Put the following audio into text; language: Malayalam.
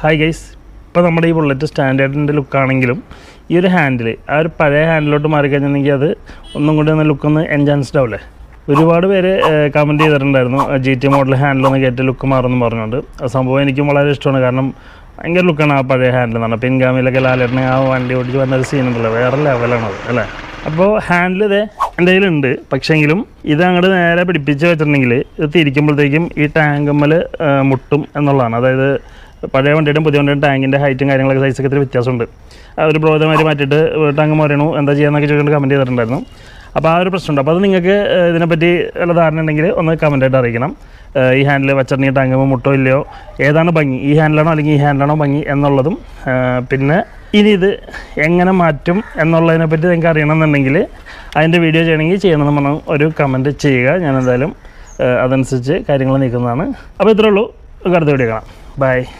ഹായ് ഗൈസ്, ഇപ്പോൾ നമ്മുടെ ഈ ബുള്ളറ്റ് സ്റ്റാൻഡേർഡിൻ്റെ ലുക്കാണെങ്കിലും ഈ ഒരു ഹാൻഡിൽ ആ ഒരു പഴയ ഹാൻഡിലോട്ട് മാറിക്കഴിഞ്ഞിട്ടുണ്ടെങ്കിൽ അത് ഒന്നും കൂടി ഒന്ന് ലുക്കൊന്ന് എൻഹാൻസ്ഡ് ആവില്ലേ. ഒരുപാട് പേര് കമൻറ്റ് ചെയ്തിട്ടുണ്ടായിരുന്നു GT മോഡൽ ഹാൻഡിലൊന്ന് കയറ്റി ലുക്ക് മാറുമെന്ന് പറഞ്ഞുകൊണ്ട്. ആ സംഭവം എനിക്കും വളരെ ഇഷ്ടമാണ്. കാരണം ഭയങ്കര ലുക്കാണ് ആ പഴയ ഹാൻഡിൽ എന്ന് പറഞ്ഞാൽ. പിൻഗാമിയിലൊക്കെ ലാലേട്ടനെ ആ വണ്ടി ഓടിച്ച് വന്നൊരു സീനുണ്ടല്ലോ, വേറെ ലെവലാണത് അല്ലേ. അപ്പോൾ ഹാൻഡിൽ ഇതേ എൻ്റെ കയ്യിലുണ്ട്. പക്ഷേങ്കിലും ഇത് അങ്ങോട്ട് നേരെ പിടിപ്പിച്ച് വെച്ചിട്ടുണ്ടെങ്കിൽ ഇത് തിരിക്കുമ്പോഴത്തേക്കും ഈ ടാങ്കമ്മൽ മുട്ടും എന്നുള്ളതാണ്. അതായത് പഴയ വണ്ടിയുടെയും പുതിയ വണ്ടിയുടെ ടാങ്കിൻ്റെ ഹൈറ്റും കാര്യങ്ങളൊക്കെ സൈസൊക്കെ ഇത്തിരി വ്യത്യാസമുണ്ട്. ഒരു ബ്രോതമാര് മാറ്റിയിട്ട് ടാങ്ക് മാറണു എന്താ ചെയ്യാന്നൊക്കെ ചോദിച്ചിട്ട് കമൻറ്റ് ചെയ്തിട്ടുണ്ടായിരുന്നു. അപ്പോൾ ആ ഒരു പ്രശ്നമുണ്ട്. അപ്പോൾ അത് നിങ്ങൾക്ക് ഇതിനെപ്പറ്റി വല്ല ധാരണ ഉണ്ടെങ്കിൽ ഒന്ന് കമൻറ്റായിട്ട് അറിയിക്കണം. ഈ ഹാൻഡിൽ വെച്ചിട്ടുണ്ടെങ്കിൽ ടാങ്ക് മുട്ടോ ഇല്ലയോ, ഏതാണ് ഭംഗി, ഈ ഹാൻഡിലാണോ അല്ലെങ്കിൽ ഈ ഹാൻഡിലാണോ ഭംഗി എന്നുള്ളതും, പിന്നെ ഇനി ഇത് എങ്ങനെ മാറ്റും എന്നുള്ളതിനെപ്പറ്റി നിങ്ങൾക്ക് അറിയണമെന്നുണ്ടെങ്കിൽ അതിൻ്റെ വീഡിയോ ചെയ്യണമെന്ന് പറഞ്ഞാൽ ഒരു കമൻറ്റ് ചെയ്യുക. ഞാൻ എന്തായാലും അതനുസരിച്ച് കാര്യങ്ങൾ നീക്കുന്നതാണ്. അപ്പോൾ ഇത്രയേ ഉള്ളൂ. അടുത്ത വീഡിയോ കാണാം. ബൈ.